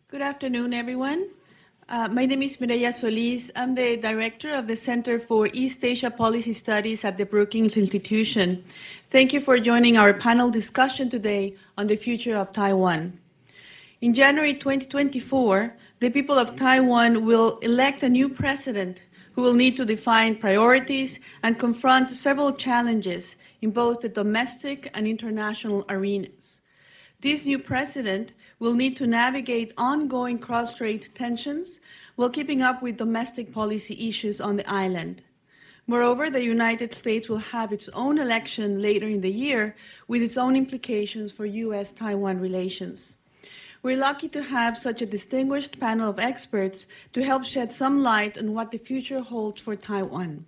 Good afternoon, everyone. My name is Mireya Solis. I'm the director of the Center for East Asia Policy Studies at the Brookings Institution. Thank you for joining our panel discussion today on the future of Taiwan. In January 2024, the people of Taiwan will elect a new president who will need to define priorities and confront several challenges in both the domestic and international arenas. This new president will need to navigate ongoing cross-strait tensions while keeping up with domestic policy issues on the island. Moreover, the United States will have its own election later in the year with its own implications for U.S.-Taiwan relations. We're lucky to have such a distinguished panel of experts to help shed some light on what the future holds for Taiwan.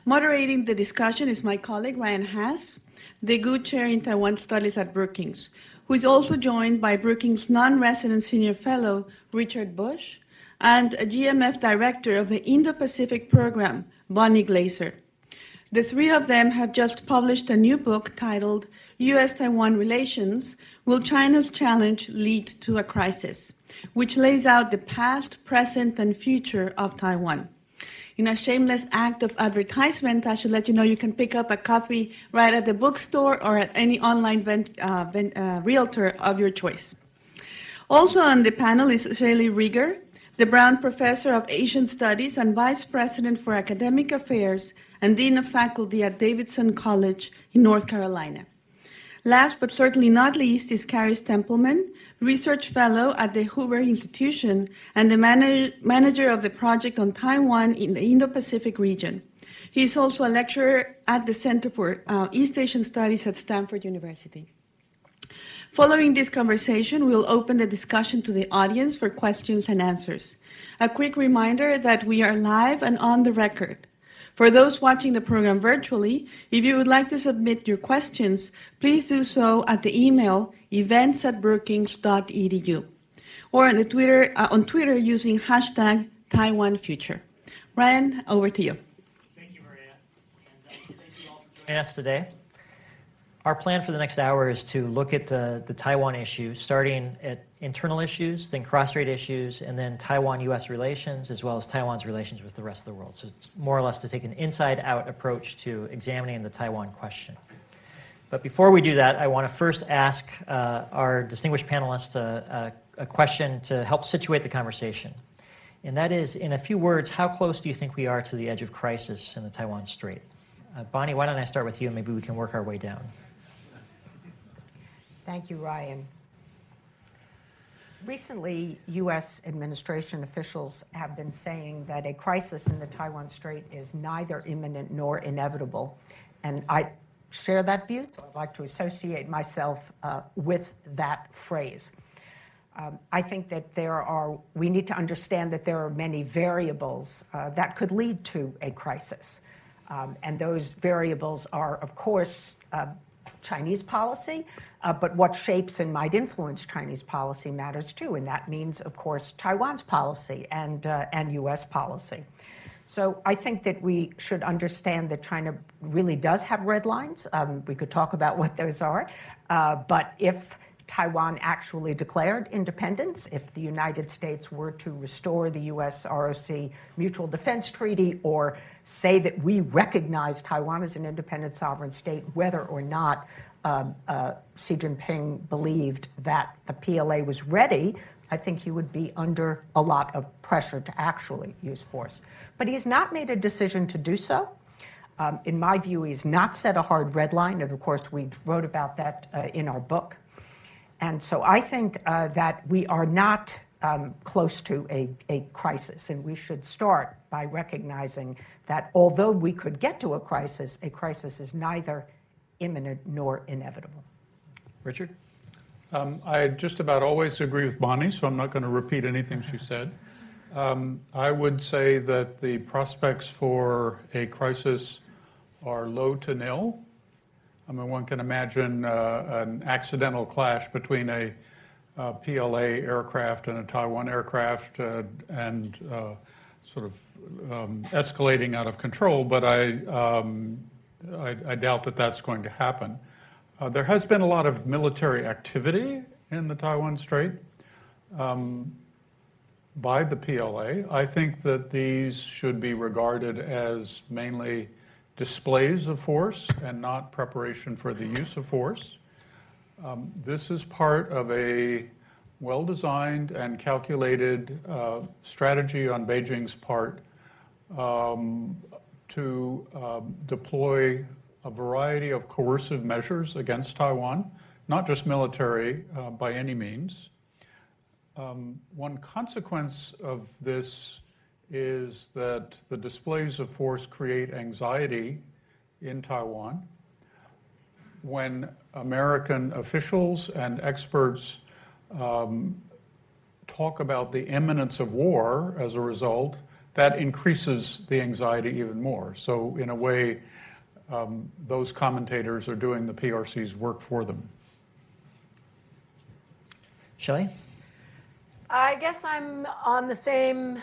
Moderating the discussion is my colleague Ryan Haas, the Good Chair in Taiwan Studies at Brookings, who is also joined by Brookings non-resident senior fellow Richard Bush and a GMF director of the Indo-Pacific program, Bonnie Glaser. The three of them have just published a new book titled U.S.-Taiwan Relations, Will China's Challenge Lead to a Crisis?, which lays out the past, present, and future of Taiwan. In a shameless act of advertisement, I should let you know you can pick up a copy right at the bookstore or at any online realtor of your choice. Also on the panel is Shaylee Rieger, the Brown Professor of Asian Studies and Vice President for Academic Affairs and Dean of Faculty at Davidson College in North Carolina. Last but certainly not least is Carrie Stempelman, Research Fellow at the Hoover Institution and the manager of the project on Taiwan in the Indo-Pacific region. He is also a lecturer at the Center for East Asian Studies at Stanford University. Following this conversation, we'll open the discussion to the audience for questions and answers. A quick reminder that we are live and on the record. For those watching the program virtually, if you would like to submit your questions, please do so at the email events@brookings.edu or on Twitter using hashtag #TaiwanFuture. Ryan, over to you. Thank you, Maria. And thank you all for joining us today. Our plan for the next hour is to look at the Taiwan issue, starting at internal issues, then cross-strait issues, and then Taiwan-U.S. relations, as well as Taiwan's relations with the rest of the world. So it's more or less to take an inside-out approach to examining the Taiwan question. But before we do that, I want to first ask our distinguished panelists a question to help situate the conversation. And that is, in a few words, how close do you think we are to the edge of crisis in the Taiwan Strait? Bonnie, why don't I start with you, and maybe we can work our way down. Thank you, Ryan. Recently, U.S. administration officials have been saying that a crisis in the Taiwan Strait is neither imminent nor inevitable. And I share that view, so I'd like to associate myself with that phrase. I think that we need to understand that there are many variables that could lead to a crisis. And those variables are, of course, Chinese policy, but what shapes and might influence Chinese policy matters too, and that means, of course, Taiwan's policy and U.S. policy. So I think that we should understand that China really does have red lines. We could talk about what those are, but if Taiwan actually declared independence, if the United States were to restore the U.S.-ROC Mutual Defense Treaty or say that we recognize Taiwan as an independent sovereign state, whether or not Xi Jinping believed that the PLA was ready, I think he would be under a lot of pressure to actually use force. But he's not made a decision to do so. In my view, he's not set a hard red line, and of course we wrote about that in our book. And so I think that we are not close to a crisis, and we should start by recognizing that although we could get to a crisis is neither imminent nor inevitable. Richard? I just about always agree with Bonnie, so I'm not going to repeat anything she said. I would say that the prospects for a crisis are low to nil. I mean, one can imagine an accidental clash between a PLA aircraft and a Taiwan aircraft and sort of escalating out of control, but I doubt that that's going to happen. There has been a lot of military activity in the Taiwan Strait. by the PLA. I think that these should be regarded as mainly displays of force and not preparation for the use of force. This is part of a well-designed and calculated strategy on Beijing's part to deploy a variety of coercive measures against Taiwan, not just military by any means. One consequence of this is that the displays of force create anxiety in Taiwan. When American officials and experts talk about the imminence of war as a result, that increases the anxiety even more. So in a way, those commentators are doing the PRC's work for them. Shelley? I guess I'm on the same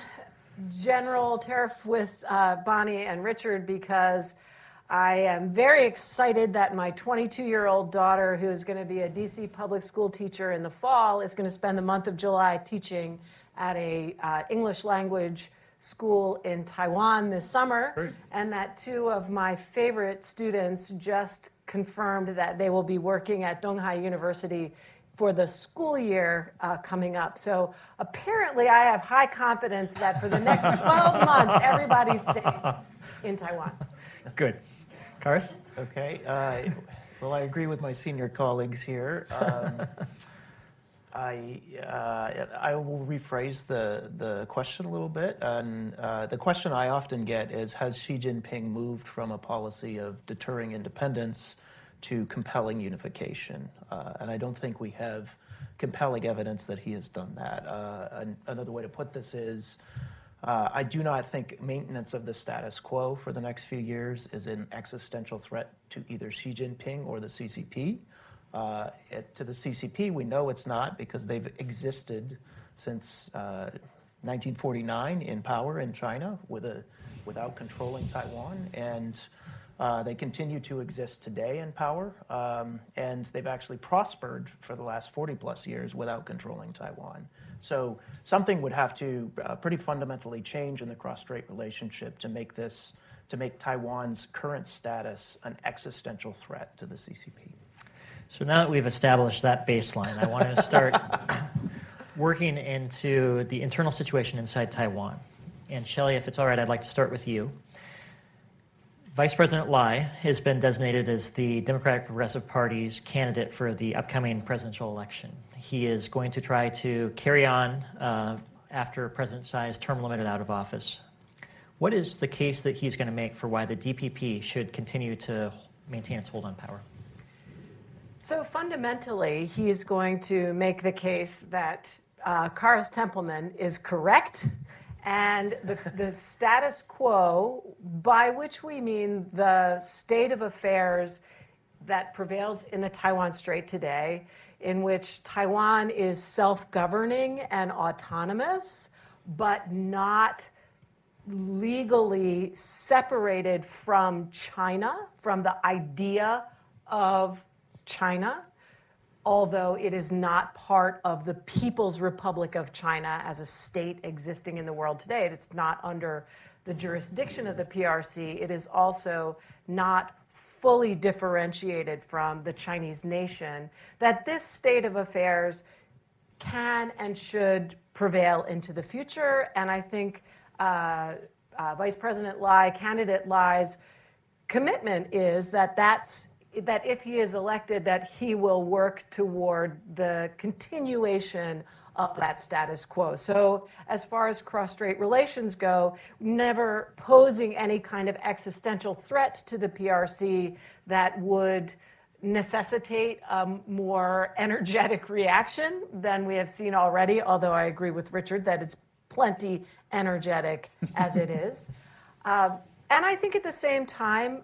general tariff with Bonnie and Richard, because I am very excited that my 22-year-old daughter, who is going to be a DC public school teacher in the fall, is going to spend the month of July teaching at a English language school in Taiwan this summer. Great. And that two of my favorite students just confirmed that they will be working at Donghai University for the school year coming up. So apparently I have high confidence that for the next 12 months, everybody's safe in Taiwan. Good. Karis? Okay. Well, I agree with my senior colleagues here. I will rephrase the question a little bit. And the question I often get is, has Xi Jinping moved from a policy of deterring independence to compelling unification? And I don't think we have compelling evidence that he has done that. Another way to put this is, I do not think maintenance of the status quo for the next few years is an existential threat to either Xi Jinping or the CCP. To the CCP, we know it's not, because they've existed since 1949 in power in China without controlling Taiwan, and they continue to exist today in power, and they've actually prospered for the last 40 plus years without controlling Taiwan. So something would have to pretty fundamentally change in the cross-strait relationship to make Taiwan's current status an existential threat to the CCP. So now that we've established that baseline, I want to start working into the internal situation inside Taiwan. And Shelley, if it's all right, I'd like to start with you. Vice President Lai has been designated as the Democratic Progressive Party's candidate for the upcoming presidential election. He is going to try to carry on after President Tsai's term limited out of office. What is the case that he's going to make for why the DPP should continue to maintain its hold on power? So fundamentally, he is going to make the case that Karis Templeman is correct, and the status quo, by which we mean the state of affairs that prevails in the Taiwan Strait today, in which Taiwan is self-governing and autonomous, but not legally separated from China, from the idea of China, although it is not part of the People's Republic of China as a state existing in the world today. It's not under the jurisdiction of the PRC. It is also not fully differentiated from the Chinese nation, that this state of affairs can and should prevail into the future. And I think Vice President Lai, candidate Lai's commitment is that if he is elected, that he will work toward the continuation of that status quo. So as far as cross-strait relations go, never posing any kind of existential threat to the PRC that would necessitate a more energetic reaction than we have seen already, although I agree with Richard that it's plenty energetic as it is. And I think at the same time,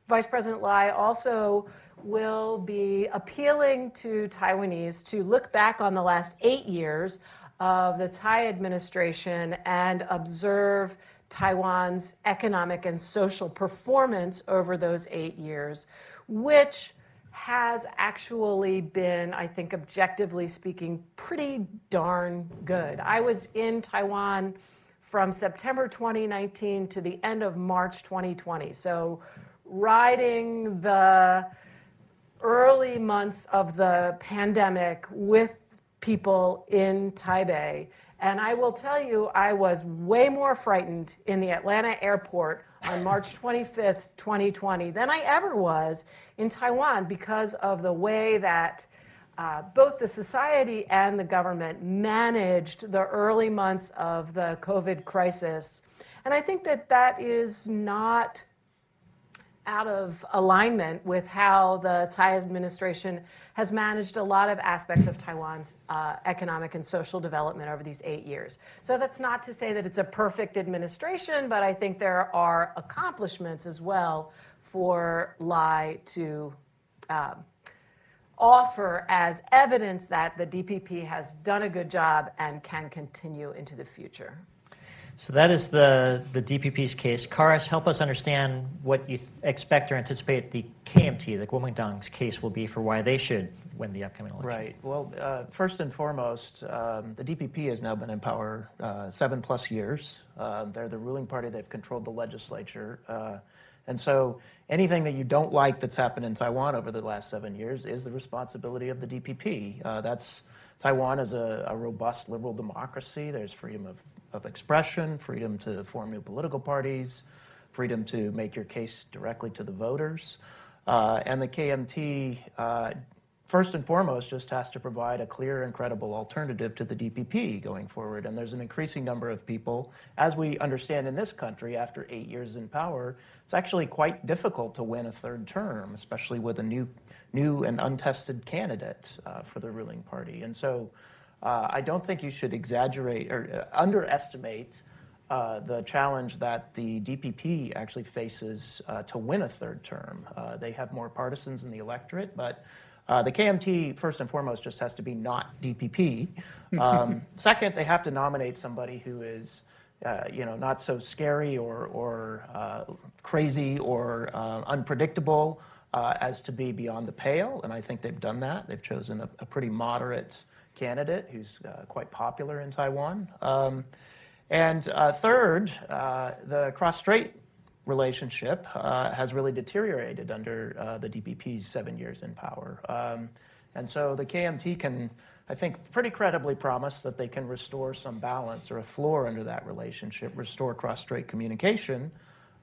Vice President Lai also will be appealing to Taiwanese to look back on the last 8 years of the Tsai administration and observe Taiwan's economic and social performance over those 8 years, which has actually been, I think, objectively speaking, pretty darn good. I was in Taiwan from September 2019 to the end of March 2020. So riding the early months of the pandemic with people in Taipei. And I will tell you, I was way more frightened in the Atlanta airport on March 25th, 2020 than I ever was in Taiwan because of the way that both the society and the government managed the early months of the COVID crisis. And I think that that is not out of alignment with how the Tsai administration has managed a lot of aspects of Taiwan's economic and social development over these 8 years. So that's not to say that it's a perfect administration, but I think there are accomplishments as well for Lai to offer as evidence that the DPP has done a good job and can continue into the future. So that is the DPP's case. Karas, help us understand what you expect or anticipate the KMT, the Kuomintang's case will be for why they should win the upcoming election. Right. Well, first and foremost, the DPP has now been in power 7+ years. They're the ruling party. They've controlled the legislature. And so anything that you don't like that's happened in Taiwan over the last 7 years is the responsibility of the DPP. Taiwan is a robust liberal democracy. There's freedom of expression, freedom to form new political parties, freedom to make your case directly to the voters. And the KMT, first and foremost, just has to provide a clear and credible alternative to the DPP going forward. And there's an increasing number of people, as we understand in this country, after 8 years in power, it's actually quite difficult to win a third term, especially with a new and untested candidate for the ruling party. And so I don't think you should exaggerate or underestimate the challenge that the DPP actually faces to win a third term. They have more partisans in the electorate, but the KMT, first and foremost, just has to be not DPP. Second, they have to nominate somebody who is not so scary or crazy or unpredictable as to be beyond the pale, and I think they've done that. They've chosen a pretty moderate candidate who's quite popular in Taiwan. And third, the cross-strait relationship has really deteriorated under the DPP's 7 years in power. And so the KMT can, I think, pretty credibly promise that they can restore some balance or a floor under that relationship, restore cross-strait communication,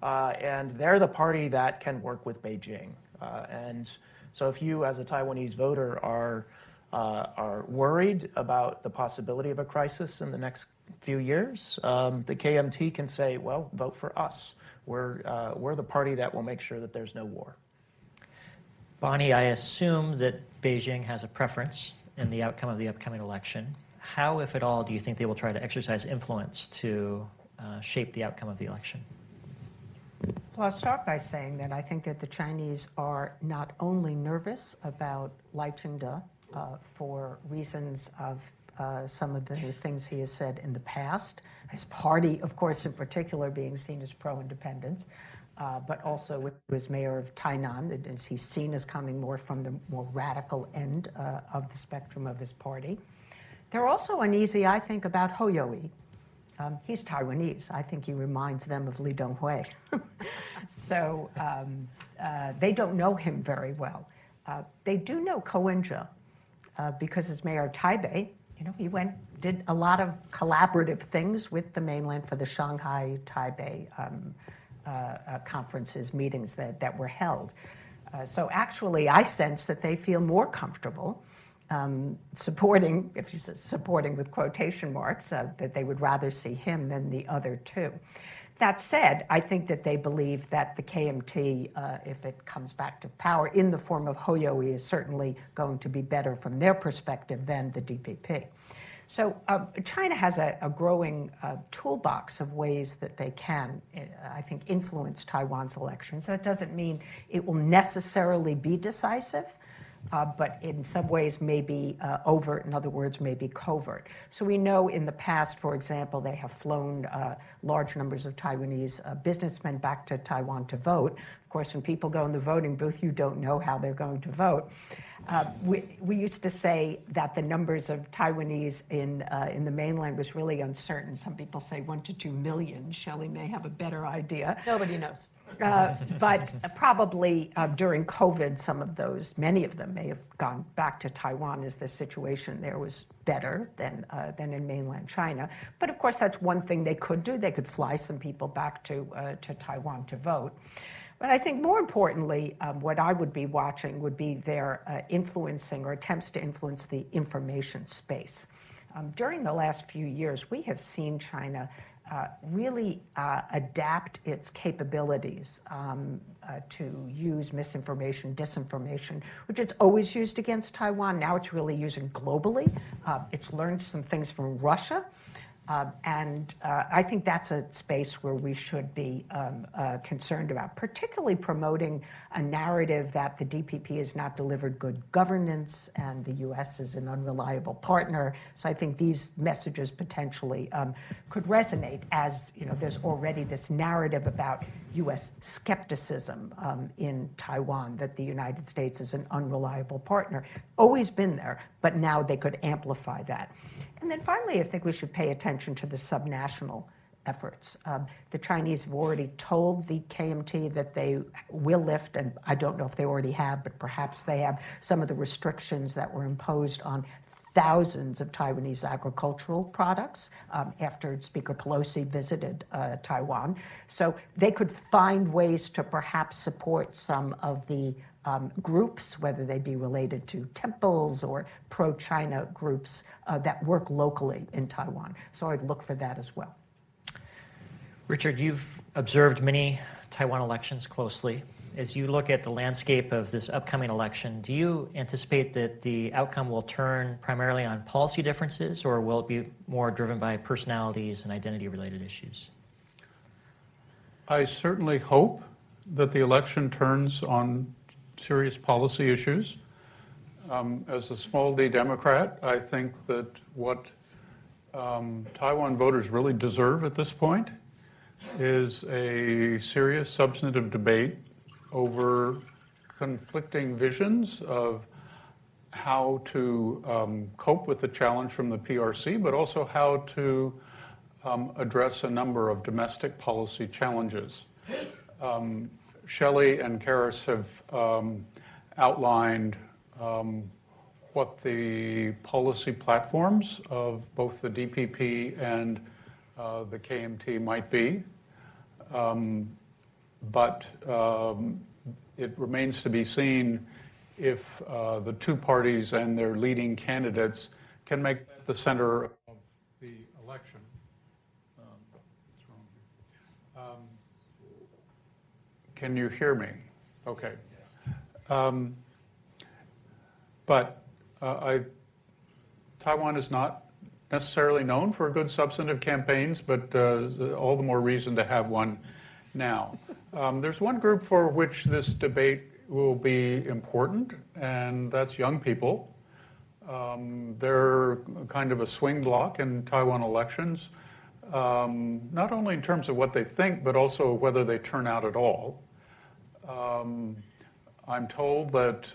and they're the party that can work with Beijing. And so if you, as a Taiwanese voter, are worried about the possibility of a crisis in the next few years, the KMT can say, well, vote for us. We're the party that will make sure that there's no war. Bonnie, I assume that Beijing has a preference in the outcome of the upcoming election. How, if at all, do you think they will try to exercise influence to shape the outcome of the election? Well, I'll start by saying that I think that the Chinese are not only nervous about Lai Ching-te for reasons of some of the things he has said in the past, his party, of course, in particular, being seen as pro-independence, but also as mayor of Tainan, as he's seen as coming more from the more radical end of the spectrum of his party. They're also uneasy, I think, about Hou Yu-ih. He's Taiwanese. I think he reminds them of Li Donghui. So they don't know him very well. They do know Ko Wen-je because as mayor of Taipei, he did a lot of collaborative things with the mainland for the Shanghai Taipei conferences, meetings that were held. So actually, I sense that they feel more comfortable supporting, if you say supporting with quotation marks, that they would rather see him than the other two. That said, I think that they believe that the KMT, if it comes back to power in the form of Hou Yu-ih, is certainly going to be better from their perspective than the DPP. So China has a growing toolbox of ways that they can, I think, influence Taiwan's elections. That doesn't mean it will necessarily be decisive, but in some ways may be overt, in other words, may be covert. So we know in the past, for example, they have flown large numbers of Taiwanese businessmen back to Taiwan to vote. Of course, when people go in the voting booth, you don't know how they're going to vote. We used to say that the numbers of Taiwanese in the mainland was really uncertain. Some people say 1 to 2 million. Shelley may have a better idea. Nobody knows. But probably during COVID, many of them may have gone back to Taiwan as the situation there was better than in mainland China. But of course, that's one thing they could do. They could fly some people back to Taiwan to vote. But I think more importantly, what I would be watching would be their influencing or attempts to influence the information space. During the last few years, we have seen China really adapt its capabilities to use misinformation, disinformation, which it's always used against Taiwan. Now it's really using globally. It's learned some things from Russia. And I think that's a space where we should be concerned about, particularly promoting a narrative that the DPP has not delivered good governance and the U.S. is an unreliable partner. So I think these messages potentially could resonate, as there's already this narrative about U.S. skepticism in Taiwan, that the United States is an unreliable partner. Always been there, but now they could amplify that. And then finally, I think we should pay attention to the subnational efforts. The Chinese have already told the KMT that they will lift, and I don't know if they already have, but perhaps they have, some of the restrictions that were imposed on thousands of Taiwanese agricultural products after Speaker Pelosi visited Taiwan. So they could find ways to perhaps support some of the groups, whether they be related to temples or pro-China groups that work locally in Taiwan. So I'd look for that as well. Richard, you've observed many Taiwan elections closely. As you look at the landscape of this upcoming election, do you anticipate that the outcome will turn primarily on policy differences, or will it be more driven by personalities and identity-related issues? I certainly hope that the election turns on serious policy issues. As a small d Democrat, I think that what Taiwan voters really deserve at this point is a serious substantive debate over conflicting visions of how to cope with the challenge from the PRC, but also how to address a number of domestic policy challenges. Shelley and Karis have outlined what the policy platforms of both the DPP and the KMT might be. But it remains to be seen if the two parties and their leading candidates can make that the center of the election. What's wrong here? Can you hear me? Okay. But Taiwan is not necessarily known for good substantive campaigns, but all the more reason to have one now. There's one group for which this debate will be important, and that's young people. They're kind of a swing block in Taiwan elections, not only in terms of what they think, but also whether they turn out at all. I'm told that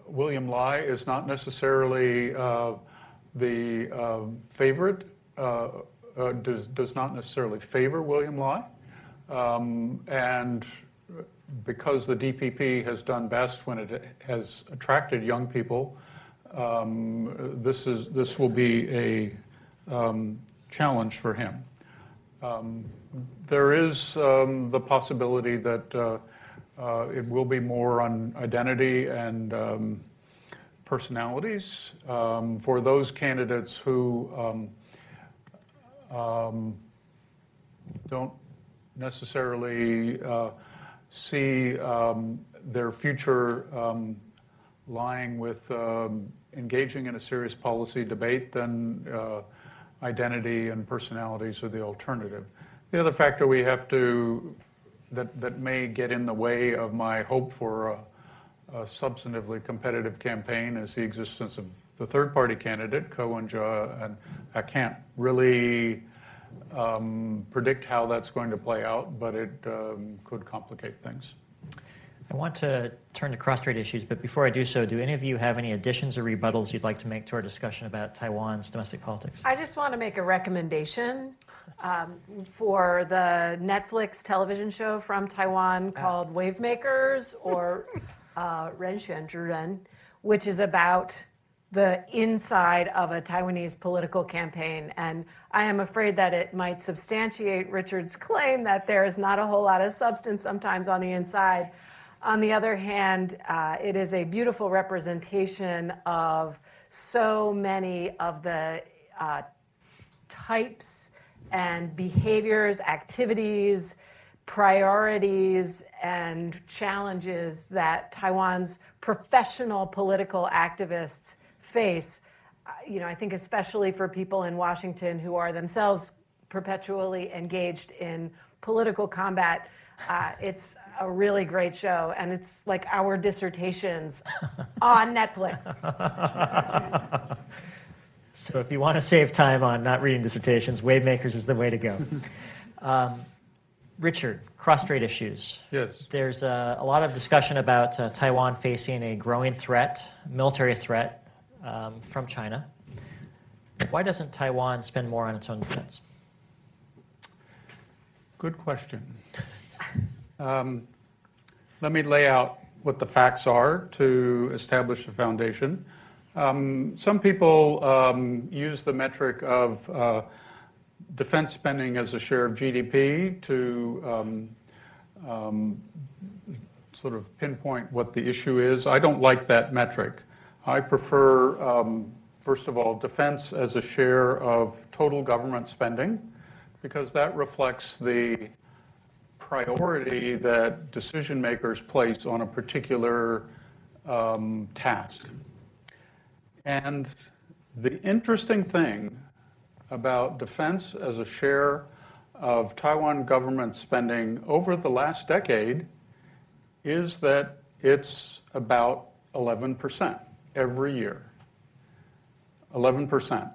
William Lai is not necessarily the favorite, does not necessarily favor William Lai. And because the DPP has done best when it has attracted young people, this will be a challenge for him. There is the possibility that it will be more on identity and personalities for those candidates who don't necessarily see their future lying with engaging in a serious policy debate, then identity and personalities are the alternative. The other factor we have to, that may get in the way of my hope for a substantively competitive campaign is the existence of the third-party candidate, Ko and Ja, and I can't really predict how that's going to play out, but it could complicate things. I want to turn to cross-strait issues, but before I do so, do any of you have any additions or rebuttals you'd like to make to our discussion about Taiwan's domestic politics? I just want to make a recommendation for the Netflix television show from Taiwan called Wavemakers or 人选之人, which is about the inside of a Taiwanese political campaign. And I am afraid that it might substantiate Richard's claim that there is not a whole lot of substance sometimes on the inside. On the other hand, it is a beautiful representation of so many of the types and behaviors, activities, priorities, and challenges that Taiwan's professional political activists face. I think especially for people in Washington who are themselves perpetually engaged in political combat, it's a really great show, and it's like our dissertations on Netflix. So if you want to save time on not reading dissertations, Wavemakers is the way to go. Richard, cross-strait issues. Yes. There's a lot of discussion about Taiwan facing a growing threat, military threat, from China. Why doesn't Taiwan spend more on its own defense? Good question. Let me lay out what the facts are to establish the foundation. Some people use the metric of defense spending as a share of GDP to sort of pinpoint what the issue is. I don't like that metric. I prefer, first of all, defense as a share of total government spending, because that reflects the priority that decision makers place on a particular task. And the interesting thing about defense as a share of Taiwan government spending over the last decade is that it's about 11% every year. 11%.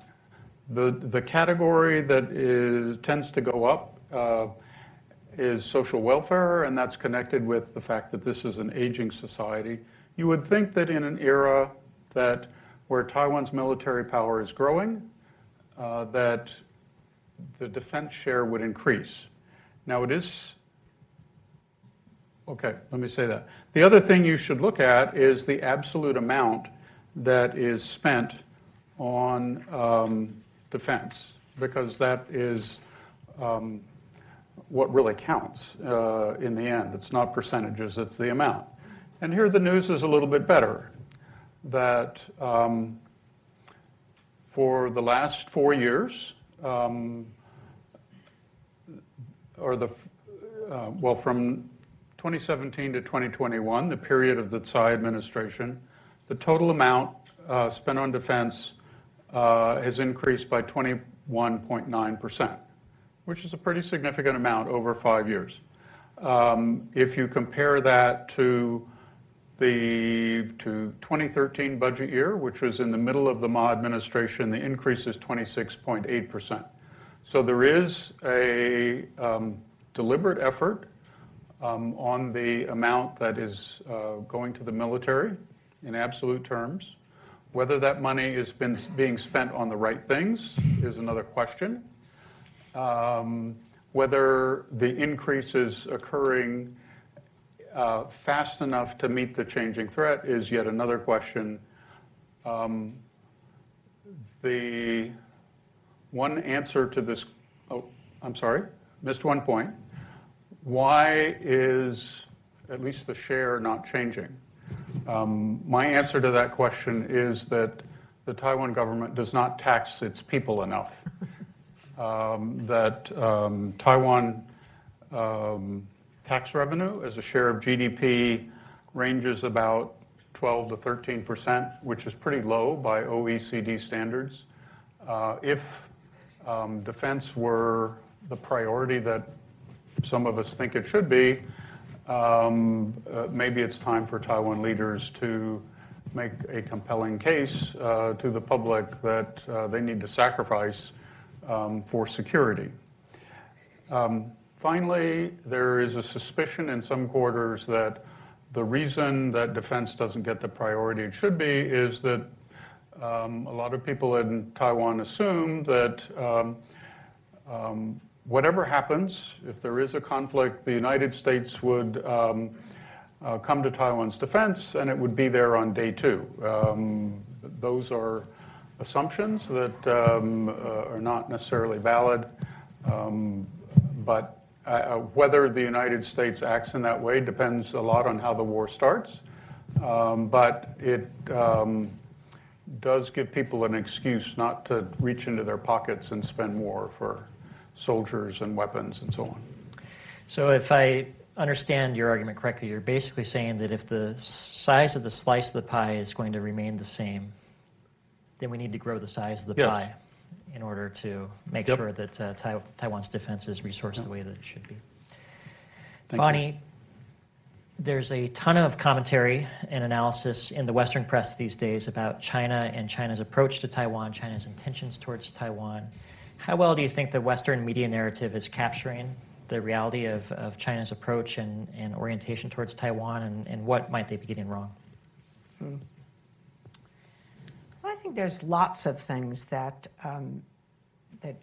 The category that tends to go up is social welfare, and that's connected with the fact that this is an aging society. You would think that in an era where Taiwan's military power is growing, that the defense share would increase. Now it is, okay, let me say that. The other thing you should look at is the absolute amount that is spent on defense, because that is what really counts in the end. It's not percentages, it's the amount. And here the news is a little bit better, that for the last 4 years, from 2017 to 2021, the period of the Tsai administration, the total amount spent on defense has increased by 21.9%, which is a pretty significant amount over 5 years. If you compare that to the 2013 budget year, which was in the middle of the Ma administration, the increase is 26.8%. So there is a deliberate effort on the amount that is going to the military in absolute terms. Whether that money is being spent on the right things is another question. Whether the increase is occurring fast enough to meet the changing threat is yet another question. The one answer to this, I'm sorry, missed one point. Why is at least the share not changing? My answer to that question is that the Taiwan government does not tax its people enough. Taiwan tax revenue as a share of GDP ranges about 12 to 13%, which is pretty low by OECD standards. If defense were the priority that some of us think it should be, maybe it's time for Taiwan leaders to make a compelling case to the public that they need to sacrifice for security. Finally, there is a suspicion in some quarters that the reason that defense doesn't get the priority it should be is that a lot of people in Taiwan assume that whatever happens, if there is a conflict, the United States would come to Taiwan's defense and it would be there on day two. Those are assumptions that are not necessarily valid, but whether the United States acts in that way depends a lot on how the war starts. But it does give people an excuse not to reach into their pockets and spend more for soldiers and weapons and so on. So if I understand your argument correctly, you're basically saying that if the size of the slice of the pie is going to remain the same, then we need to grow the size of the Yes. pie in order to make Yep. sure that Taiwan's defense is resourced the way that it should be. Thank Bonnie, there's a ton of commentary and analysis in the Western press these days about China and China's approach to Taiwan, China's intentions towards Taiwan. How well do you think the Western media narrative is capturing the reality of China's approach and orientation towards Taiwan, and what might they be getting wrong? Well, I think there's lots of things that that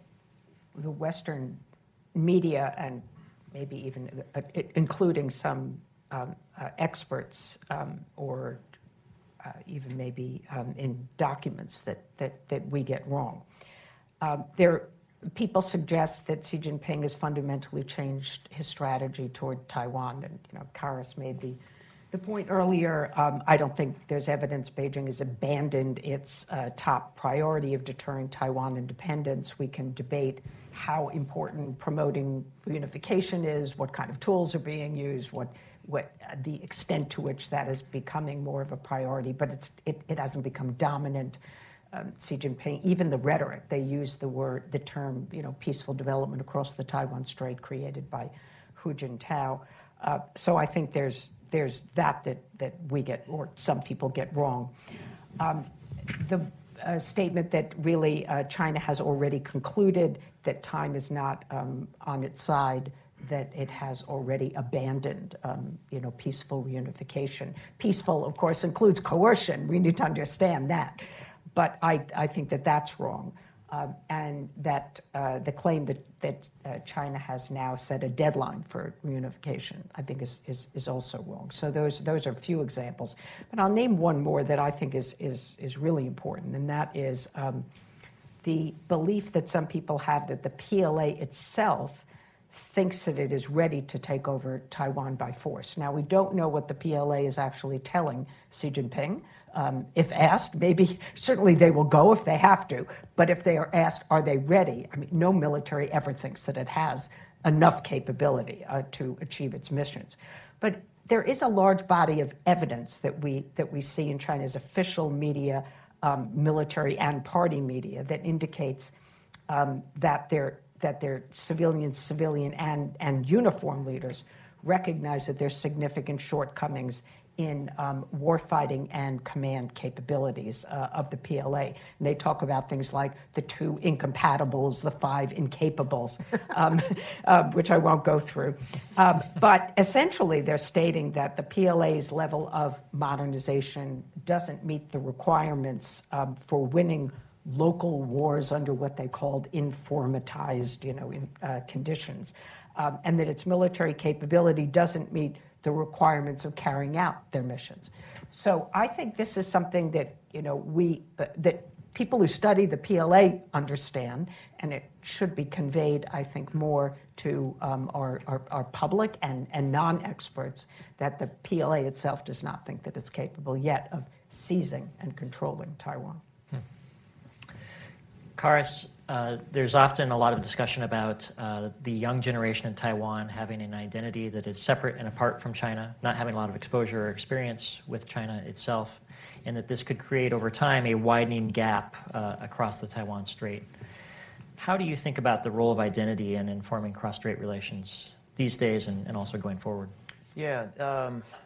the Western media and maybe even including some experts or even maybe in documents that we get wrong. People suggest that Xi Jinping has fundamentally changed his strategy toward Taiwan, and Karis made the point earlier. I don't think there's evidence Beijing has abandoned its top priority of deterring Taiwan independence. We can debate how important promoting reunification is, what kind of tools are being used, what the extent to which that is becoming more of a priority, but it hasn't become dominant. Xi Jinping, even the rhetoric, they use the term, peaceful development across the Taiwan Strait created by Hu Jintao. So I think there's that we get, or some people get wrong. The statement that really China has already concluded that time is not on its side, that it has already abandoned, peaceful reunification. Peaceful, of course, includes coercion. We need to understand that. But I think that that's wrong, and that the claim that China has now set a deadline for reunification, I think is also wrong. So those are a few examples. But I'll name one more that I think is really important, and that is the belief that some people have that the PLA itself thinks that it is ready to take over Taiwan by force. Now, we don't know what the PLA is actually telling Xi Jinping. If asked, certainly they will go if they have to, but if they are asked, are they ready? I mean, no military ever thinks that it has enough capability to achieve its missions. But there is a large body of evidence that we see in China's official media, military and party media, that indicates that their civilian and uniform leaders recognize that there's significant shortcomings in warfighting and command capabilities of the PLA. And they talk about things like the 2 incompatibles, the 5 incapables, which I won't go through. But essentially, they're stating that the PLA's level of modernization doesn't meet the requirements for winning local wars under what they called informatized, conditions, and that its military capability doesn't meet the requirements of carrying out their missions. So I think this is something that that people who study the PLA understand, and it should be conveyed, I think, more to our public and non-experts, that the PLA itself does not think that it's capable yet of seizing and controlling Taiwan. Karis, there's often a lot of discussion about the young generation in Taiwan having an identity that is separate and apart from China, not having a lot of exposure or experience with China itself, and that this could create over time a widening gap across the Taiwan Strait. How do you think about the role of identity in informing cross-strait relations these days and also going forward? Yeah,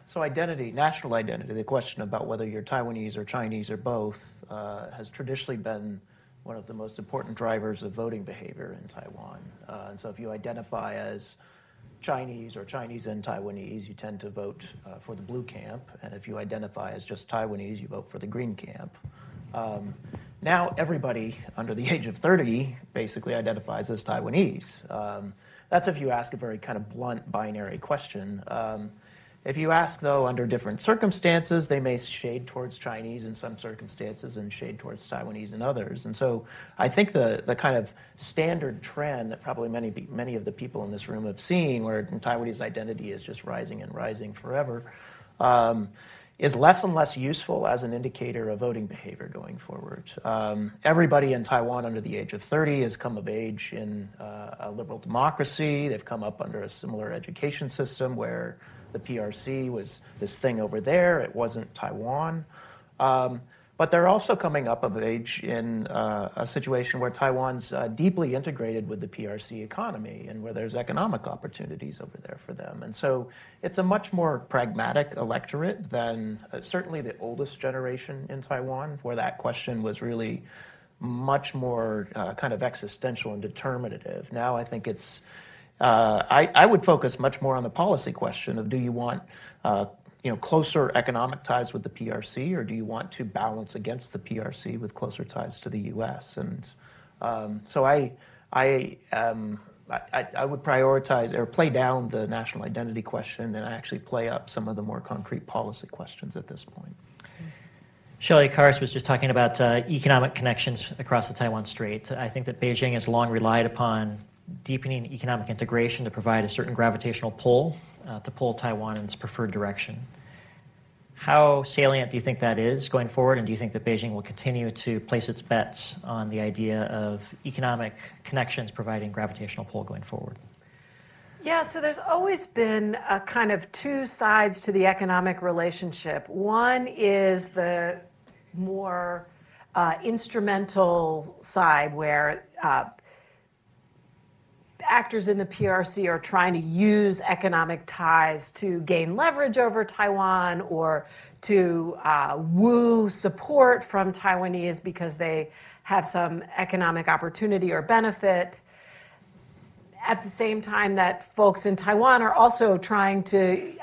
so identity, national identity, the question about whether you're Taiwanese or Chinese or both has traditionally been one of the most important drivers of voting behavior in Taiwan. And so if you identify as Chinese or Chinese and Taiwanese, you tend to vote for the blue camp. And if you identify as just Taiwanese, you vote for the green camp. Now everybody under the age of 30 basically identifies as Taiwanese. That's if you ask a very kind of blunt binary question. If you ask, though, under different circumstances, they may shade towards Chinese in some circumstances and shade towards Taiwanese in others. And so I think the kind of standard trend that probably many of the people in this room have seen, where Taiwanese identity is just rising and rising forever, is less and less useful as an indicator of voting behavior going forward. Everybody in Taiwan under the age of 30 has come of age in a liberal democracy. They've come up under a similar education system where the PRC was this thing over there. It wasn't Taiwan. But they're also coming up of age in a situation where Taiwan's deeply integrated with the PRC economy and where there's economic opportunities over there for them. And so it's a much more pragmatic electorate than certainly the oldest generation in Taiwan, where that question was really much more kind of existential and determinative. Now I think it's, I would focus much more on the policy question of, do you want closer economic ties with the PRC, or do you want to balance against the PRC with closer ties to the U.S.? And so I would prioritize or play down the national identity question and actually play up some of the more concrete policy questions at this point. Shelley Kars was just talking about economic connections across the Taiwan Strait. I think that Beijing has long relied upon deepening economic integration to provide a certain gravitational pull to pull Taiwan in its preferred direction. How salient do you think that is going forward, and do you think that Beijing will continue to place its bets on the idea of economic connections providing gravitational pull going forward? Yeah, so there's always been a kind of two sides to the economic relationship. One is the more instrumental side, where actors in the PRC are trying to use economic ties to gain leverage over Taiwan, or to woo support from Taiwanese because they have some economic opportunity or benefit. At the same time that folks in Taiwan are also trying to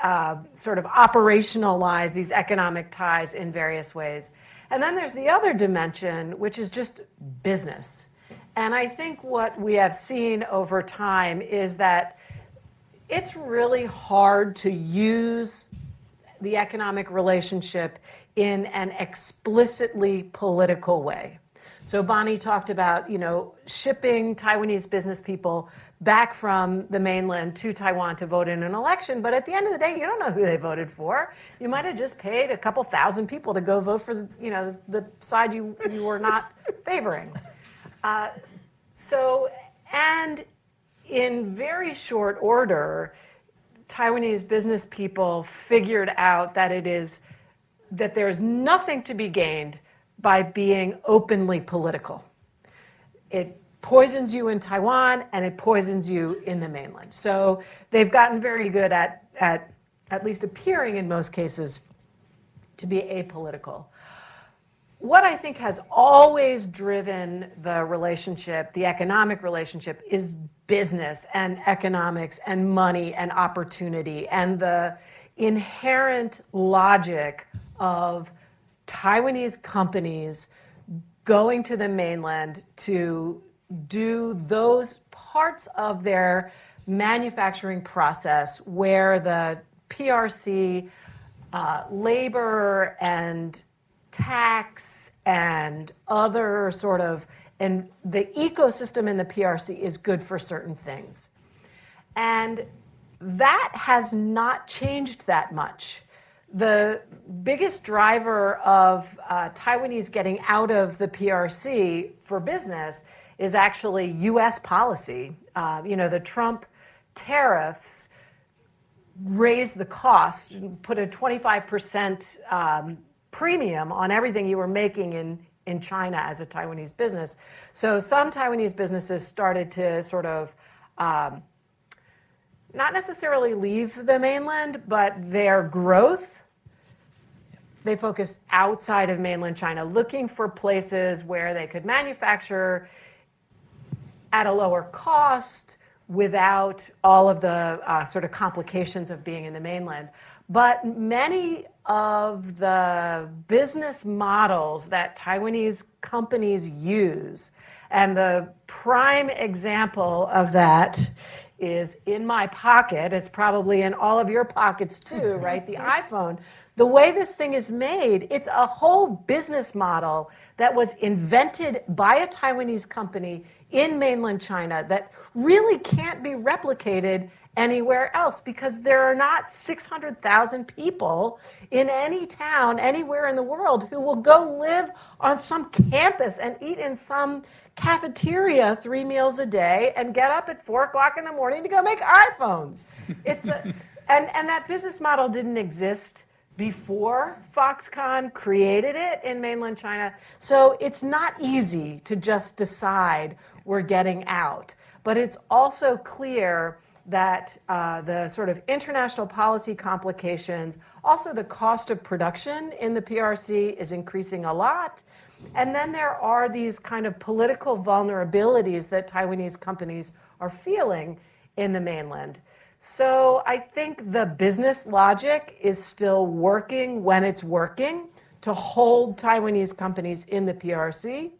sort of operationalize these economic ties in various ways. And then there's the other dimension, which is just business. And I think what we have seen over time is that it's really hard to use the economic relationship in an explicitly political way. So Bonnie talked about, shipping Taiwanese business people back from the mainland to Taiwan to vote in an election. But at the end of the day, you don't know who they voted for. You might have just paid a couple thousand people to go vote for, the side you were not favoring. And in very short order, Taiwanese business people figured out that there's nothing to be gained by being openly political. It poisons you in Taiwan, and it poisons you in the mainland. So they've gotten very good at least appearing in most cases to be apolitical. What I think has always driven the relationship, the economic relationship, is business and economics and money and opportunity, and the inherent logic of Taiwanese companies going to the mainland to do those parts of their manufacturing process where the PRC labor and tax and other and the ecosystem in the PRC is good for certain things. And that has not changed that much. The biggest driver of Taiwanese getting out of the PRC for business is actually U.S. policy. The Trump tariffs raised the cost, put a 25% premium on everything you were making in China as a Taiwanese business. So some Taiwanese businesses started to sort of not necessarily leave the mainland, but their growth, they focused outside of mainland China, looking for places where they could manufacture at a lower cost without all of the sort of complications of being in the mainland. But many of the business models that Taiwanese companies use, and the prime example of that is in my pocket. It's probably in all of your pockets too, right? The iPhone. The way this thing is made, it's a whole business model that was invented by a Taiwanese company in mainland China that really can't be replicated anywhere else, because there are not 600,000 people in any town anywhere in the world who will go live on some campus and eat in some cafeteria 3 meals a day and get up at 4 o'clock in the morning to go make iPhones. And that business model didn't exist before Foxconn created it in mainland China. So it's not easy to just decide we're getting out. But it's also clear that the sort of international policy complications, also the cost of production in the PRC is increasing a lot. And then there are these kind of political vulnerabilities that Taiwanese companies are feeling in the mainland. So I think the business logic is still working when it's working to hold Taiwanese companies in the PRC.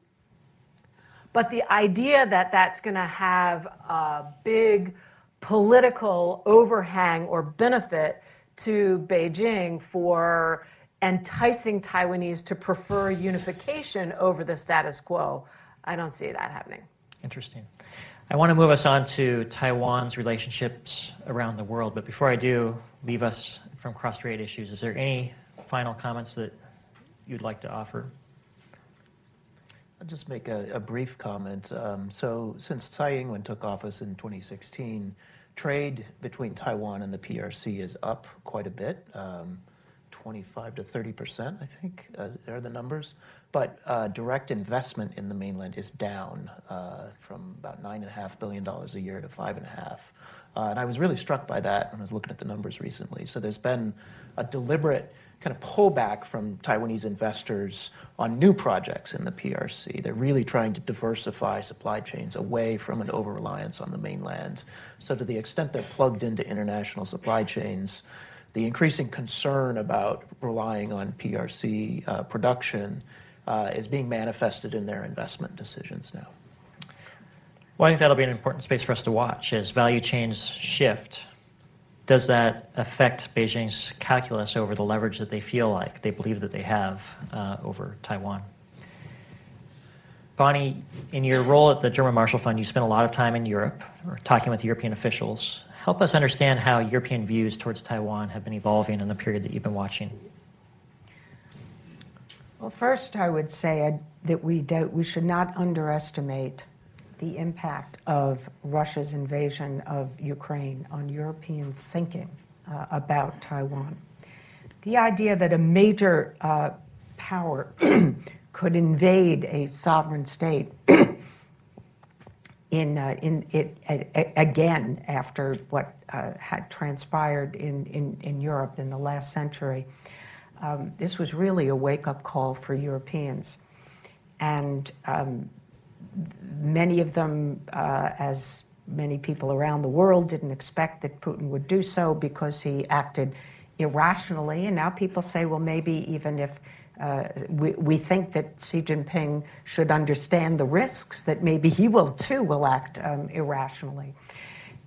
But the idea that that's going to have a big political overhang or benefit to Beijing for enticing Taiwanese to prefer unification over the status quo, I don't see that happening. Interesting. I want to move us on to Taiwan's relationships around the world, but before I do leave us from cross-strait issues, is there any final comments that you'd like to offer? I'll just make a brief comment. So since Tsai Ing-wen took office in 2016, trade between Taiwan and the PRC is up quite a bit, 25 to 30%, I think, are the numbers. But direct investment in the mainland is down from about $9.5 billion a year to $5.5. And I was really struck by that when I was looking at the numbers recently. So there's been a deliberate kind of pullback from Taiwanese investors on new projects in the PRC. They're really trying to diversify supply chains away from an over-reliance on the mainland. So to the extent they're plugged into international supply chains, the increasing concern about relying on PRC production is being manifested in their investment decisions now. Well, I think that'll be an important space for us to watch as value chains shift. Does that affect Beijing's calculus over the leverage that they feel like they believe that they have over Taiwan? Bonnie, in your role at the German Marshall Fund, you spent a lot of time in Europe, or talking with European officials. Help us understand how European views towards Taiwan have been evolving in the period that you've been watching. Well, first, I would say that we should not underestimate the impact of Russia's invasion of Ukraine on European thinking about Taiwan. The idea that a major power could invade a sovereign state again after what had transpired in Europe in the last century. This was really a wake-up call for Europeans. And many of them, as many people around the world, didn't expect that Putin would do so because he acted irrationally. And now people say, well, maybe even if we think that Xi Jinping should understand the risks, that maybe he will act irrationally.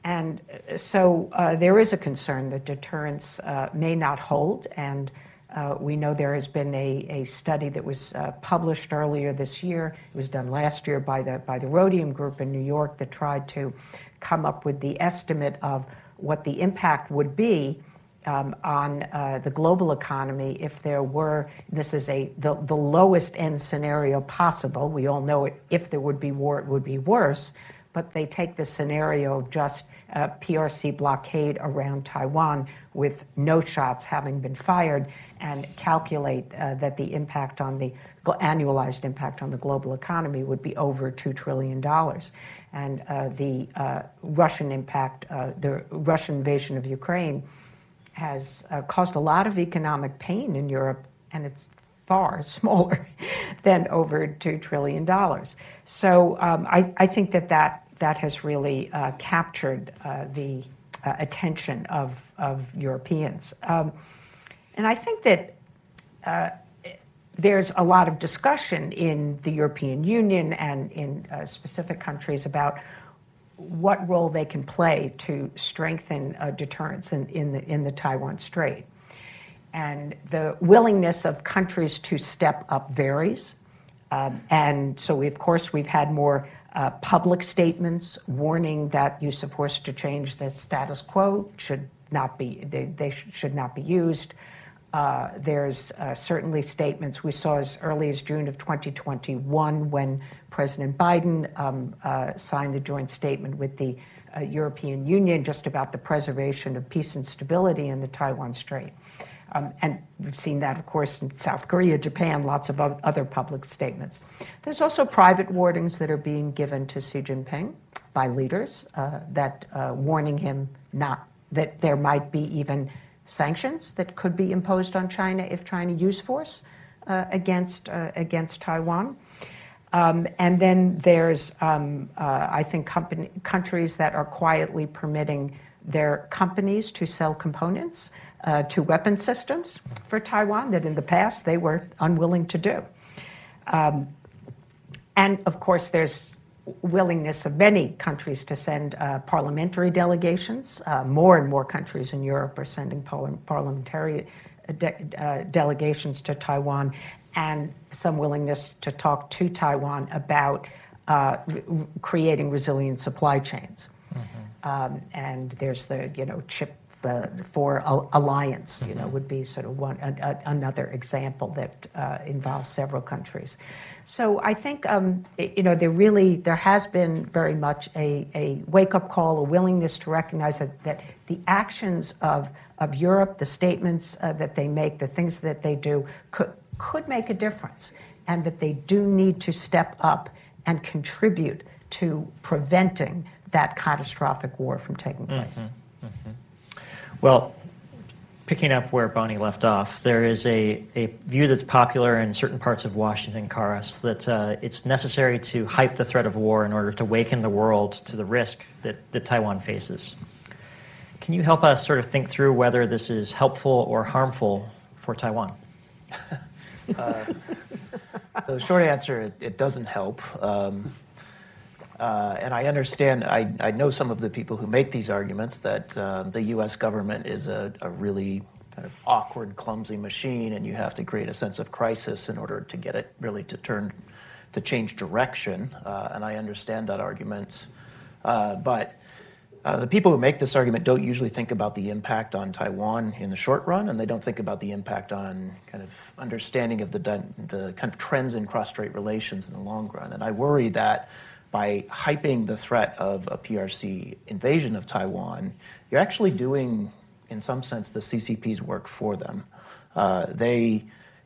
And so there is a concern that deterrence may not hold. And we know there has been a study that was published earlier this year. It was done last year by the Rhodium Group in New York that tried to come up with the estimate of what the impact would be on the global economy if there were, this is the lowest end scenario possible. We all know if there would be war, it would be worse. But they take the scenario of just PRC blockade around Taiwan with no shots having been fired, and calculate that the impact on the annualized impact on the global economy would be over $2 trillion. And the Russian impact, the Russian invasion of Ukraine has caused a lot of economic pain in Europe, and it's far smaller than over $2 trillion. So I think that has really captured the attention of Europeans. And I think that there's a lot of discussion in the European Union and in specific countries about what role they can play to strengthen deterrence in the Taiwan Strait. And the willingness of countries to step up varies. And so, of course, we've had more public statements warning that use of force to change the status quo should not be, they should not be used. There's certainly statements we saw as early as June of 2021 when President Biden signed the joint statement with the European Union just about the preservation of peace and stability in the Taiwan Strait. And we've seen that, of course, in South Korea, Japan, lots of other public statements. There's also private warnings that are being given to Xi Jinping by leaders that warning him that there might be even sanctions that could be imposed on China if China used force against Taiwan. And then there's, I think, countries that are quietly permitting their companies to sell components to weapon systems for Taiwan that in the past they were unwilling to do. And of course, there's willingness of many countries to send parliamentary delegations. More and more countries in Europe are sending parliamentary delegations to Taiwan, and some willingness to talk to Taiwan about creating resilient supply chains. And there's the chip for alliance, would be sort of another example that involves several countries. So I think there has been very much a wake-up call, a willingness to recognize that the actions of Europe, the statements that they make, the things that they do could make a difference, and that they do need to step up and contribute to preventing that catastrophic war from taking place. Well, picking up where Bonnie left off, there is a view that's popular in certain parts of Washington, Karas, that it's necessary to hype the threat of war in order to waken the world to the risk that Taiwan faces. Can you help us sort of think through whether this is helpful or harmful for Taiwan? So the short answer, it doesn't help. And I understand, I know some of the people who make these arguments that the U.S. government is a really kind of awkward, clumsy machine, and you have to create a sense of crisis in order to get it really to change direction. And I understand that argument. But the people who make this argument don't usually think about the impact on Taiwan in the short run, and they don't think about the impact on kind of understanding of the kind of trends in cross-strait relations in the long run. And I worry that by hyping the threat of a PRC invasion of Taiwan, you're actually doing, in some sense, the CCP's work for them.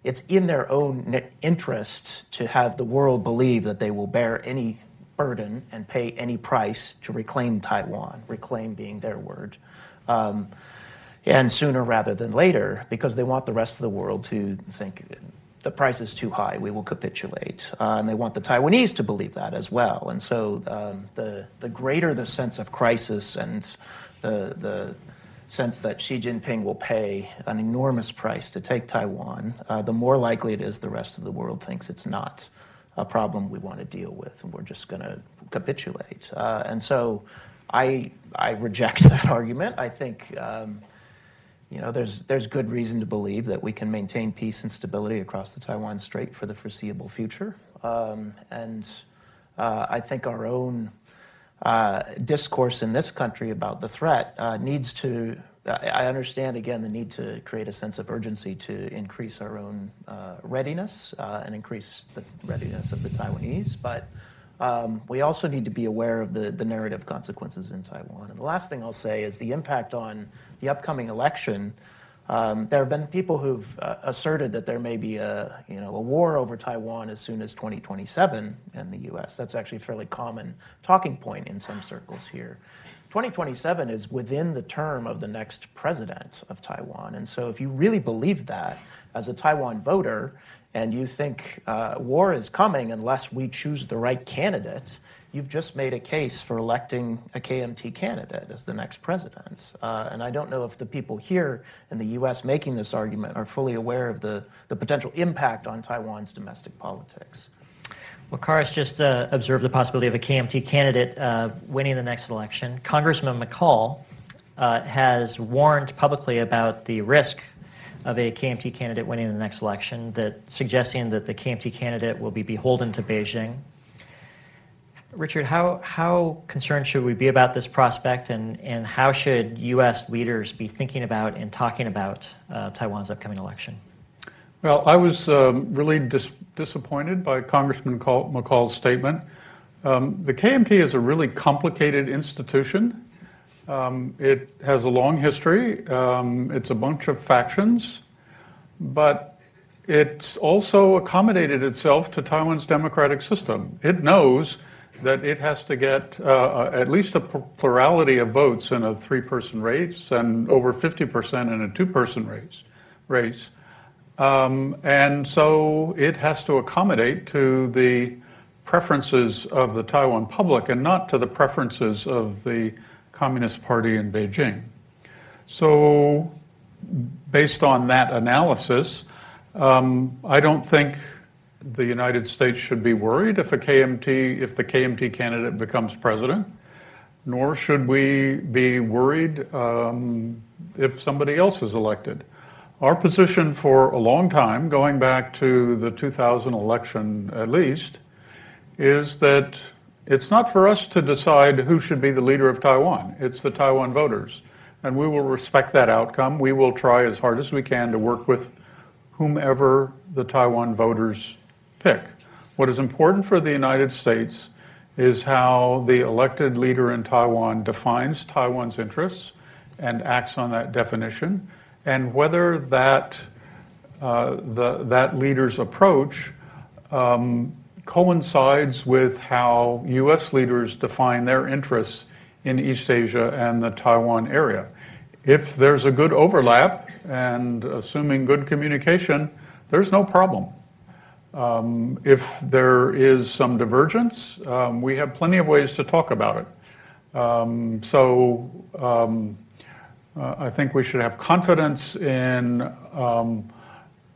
It's in their own interest to have the world believe that they will bear any burden and pay any price to reclaim Taiwan, reclaim being their word, and sooner rather than later, because they want the rest of the world to think the price is too high, we will capitulate. And they want the Taiwanese to believe that as well. And so the greater the sense of crisis and the sense that Xi Jinping will pay an enormous price to take Taiwan, the more likely it is the rest of the world thinks it's not a problem we want to deal with, and we're just going to capitulate. And so I reject that argument. I think there's good reason to believe that we can maintain peace and stability across the Taiwan Strait for the foreseeable future. And I think our own discourse in this country about the threat needs to, I understand, again, the need to create a sense of urgency to increase our own readiness and increase the readiness of the Taiwanese. But we also need to be aware of the narrative consequences in Taiwan. And the last thing I'll say is the impact on the upcoming election. There have been people who've asserted that there may be a war over Taiwan as soon as 2027 in the U.S. That's actually a fairly common talking point in some circles here. 2027 is within the term of the next president of Taiwan. And so if you really believe that as a Taiwan voter, and you think war is coming unless we choose the right candidate, you've just made a case for electing a KMT candidate as the next president. And I don't know if the people here in the U.S. making this argument are fully aware of the potential impact on Taiwan's domestic politics. Well, Karis just observed the possibility of a KMT candidate winning the next election. Congressman McCall has warned publicly about the risk of a KMT candidate winning the next election, suggesting that the KMT candidate will be beholden to Beijing. Richard, how concerned should we be about this prospect, and how should U.S. leaders be thinking about and talking about Taiwan's upcoming election? Well, I was really disappointed by Congressman McCall's statement. The KMT is a really complicated institution. It has a long history. It's a bunch of factions, but it's also accommodated itself to Taiwan's democratic system. It knows that it has to get at least a plurality of votes in a 3-person race and over 50% in a 2-person race. And so it has to accommodate to the preferences of the Taiwan public and not to the preferences of the Communist Party in Beijing. So based on that analysis, I don't think the United States should be worried if the KMT candidate becomes president, nor should we be worried if somebody else is elected. Our position for a long time, going back to the 2000 election at least, is that it's not for us to decide who should be the leader of Taiwan. It's the Taiwan voters. And we will respect that outcome. We will try as hard as we can to work with whomever the Taiwan voters pick. What is important for the United States is how the elected leader in Taiwan defines Taiwan's interests and acts on that definition, and whether that leader's approach coincides with how U.S. leaders define their interests in East Asia and the Taiwan area. If there's a good overlap, and assuming good communication, there's no problem. If there is some divergence, we have plenty of ways to talk about it. I think we should have confidence in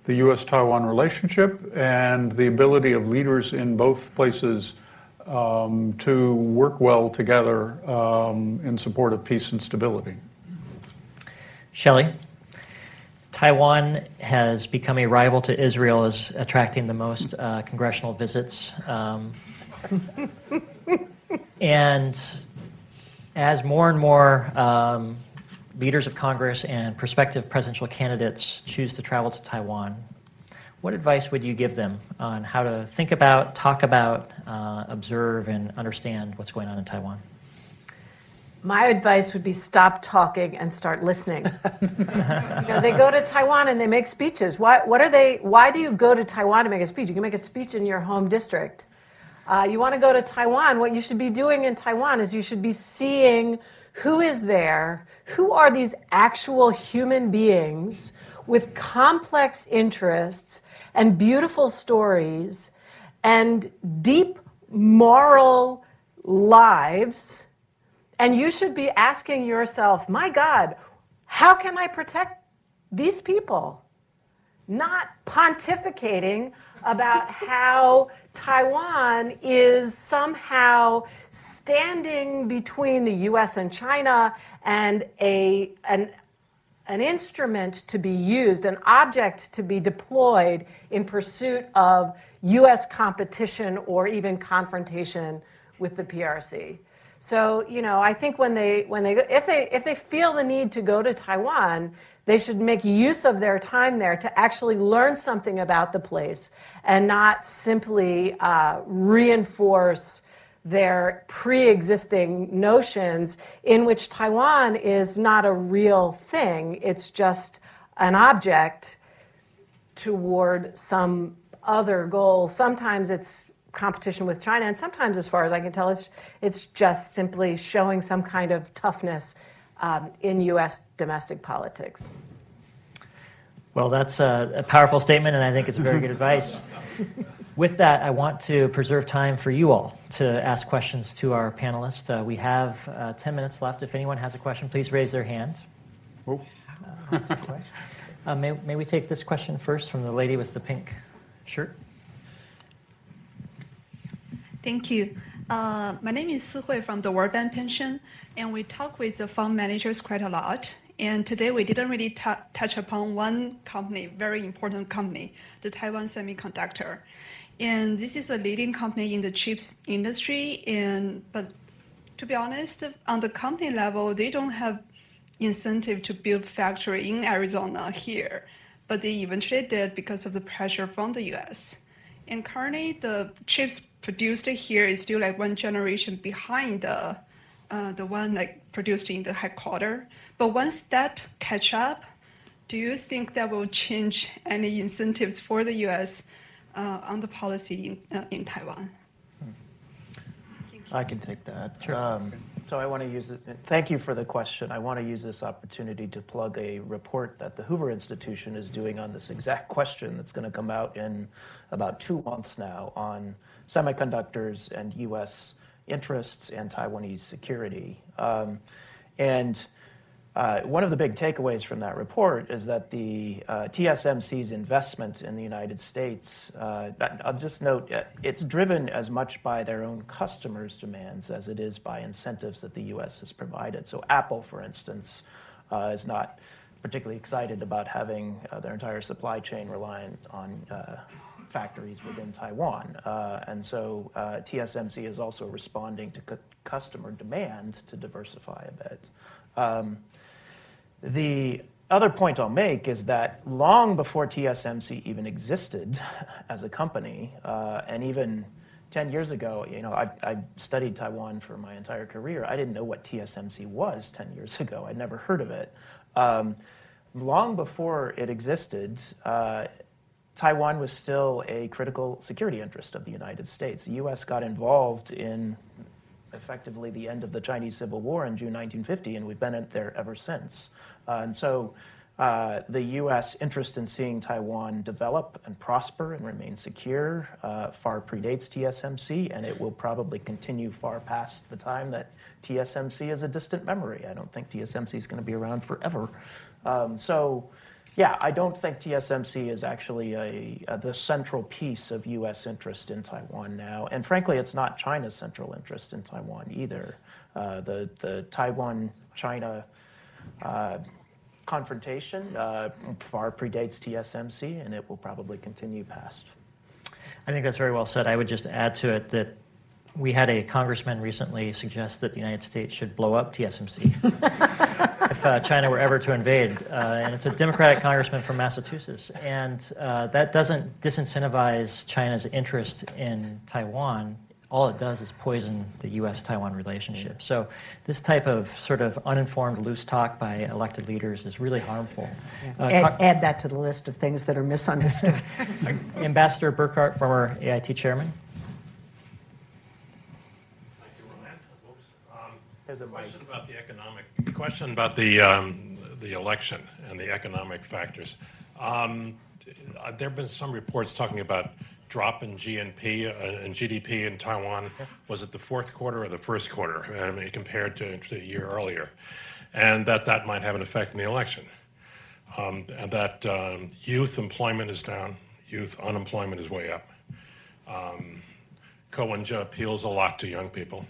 the U.S.-Taiwan relationship and the ability of leaders in both places to work well together in support of peace and stability. Shelley, Taiwan has become a rival to Israel as attracting the most congressional visits. And as more and more leaders of Congress and prospective presidential candidates choose to travel to Taiwan, what advice would you give them on how to think about, talk about, observe, and understand what's going on in Taiwan? My advice would be stop talking and start listening. They go to Taiwan and they make speeches. Why do you go to Taiwan to make a speech? You can make a speech in your home district. You want to go to Taiwan, what you should be doing in Taiwan is you should be seeing who is there, who are these actual human beings with complex interests and beautiful stories and deep moral lives. And you should be asking yourself, my God, how can I protect these people? Not pontificating about how Taiwan is somehow standing between the US and China and an instrument to be used, an object to be deployed in pursuit of US competition or even confrontation with the PRC. So, I think if they feel the need to go to Taiwan, they should make use of their time there to actually learn something about the place and not simply reinforce their pre-existing notions in which Taiwan is not a real thing. It's just an object toward some other goal. Sometimes it's competition with China, and sometimes, as far as I can tell, it's just simply showing some kind of toughness in U.S. domestic politics. Well, that's a powerful statement, and I think it's very good advice. With that, I want to preserve time for you all to ask questions to our panelists. We have 10 minutes left. If anyone has a question, please raise their hand. May we take this question first from the lady with the pink shirt? Thank you. My name is Si Hui from the World Bank Pension, and we talk with the fund managers quite a lot. And today we didn't really touch upon one company, very important company, the Taiwan Semiconductor. And this is a leading company in the chips industry. But to be honest, on the company level, they don't have incentive to build factory in Arizona here, but they eventually did because of the pressure from the U.S. And currently, the chips produced here is still like one generation behind the one like produced in the headquarters. But once that catch up, do you think that will change any incentives for the U.S. On the policy in Taiwan? I can take that. Sure. So I want to use this. Thank you for the question. I want to use this opportunity to plug a report that the Hoover Institution is doing on this exact question that's going to come out in about 2 months now on semiconductors and U.S. interests and Taiwanese security. One of the big takeaways from that report is that the TSMC's investment in the United States, I'll just note, it's driven as much by their own customers' demands as it is by incentives that the U.S. has provided. So Apple, for instance, is not particularly excited about having their entire supply chain reliant on factories within Taiwan. And so TSMC is also responding to customer demand to diversify a bit. The other point I'll make is that long before TSMC even existed as a company, and even 10 years ago, I studied Taiwan for my entire career. I didn't know what TSMC was 10 years ago. I'd never heard of it. Long before it existed, Taiwan was still a critical security interest of the United States. The U.S. got involved in effectively the end of the Chinese Civil War in June 1950, and we've been there ever since. And so the U.S. interest in seeing Taiwan develop and prosper and remain secure far predates TSMC, and it will probably continue far past the time that TSMC is a distant memory. I don't think TSMC is going to be around forever. Yeah, I don't think TSMC is actually the central piece of U.S. interest in Taiwan now. And frankly, it's not China's central interest in Taiwan either. The Taiwan-China confrontation far predates TSMC, and it will probably continue past. I think that's very well said. I would just add to it that we had a congressman recently suggest that the United States should blow up TSMC if China were ever to invade. And it's a Democratic congressman from Massachusetts. And that doesn't disincentivize China's interest in Taiwan. All it does is poison the U.S.-Taiwan relationship. So this type of sort of uninformed loose talk by elected leaders is really harmful. Add that to the list of things that are misunderstood. Ambassador Burkhart, former AIT chairman. There's a question about the election and the economic factors. There have been some reports talking about drop in GDP in Taiwan. Was it the fourth quarter or the first quarter? Compared to a year earlier, and that might have an effect in the election. And that youth employment is down, youth unemployment is way up. Ko-Wen-je appeals a lot to young people.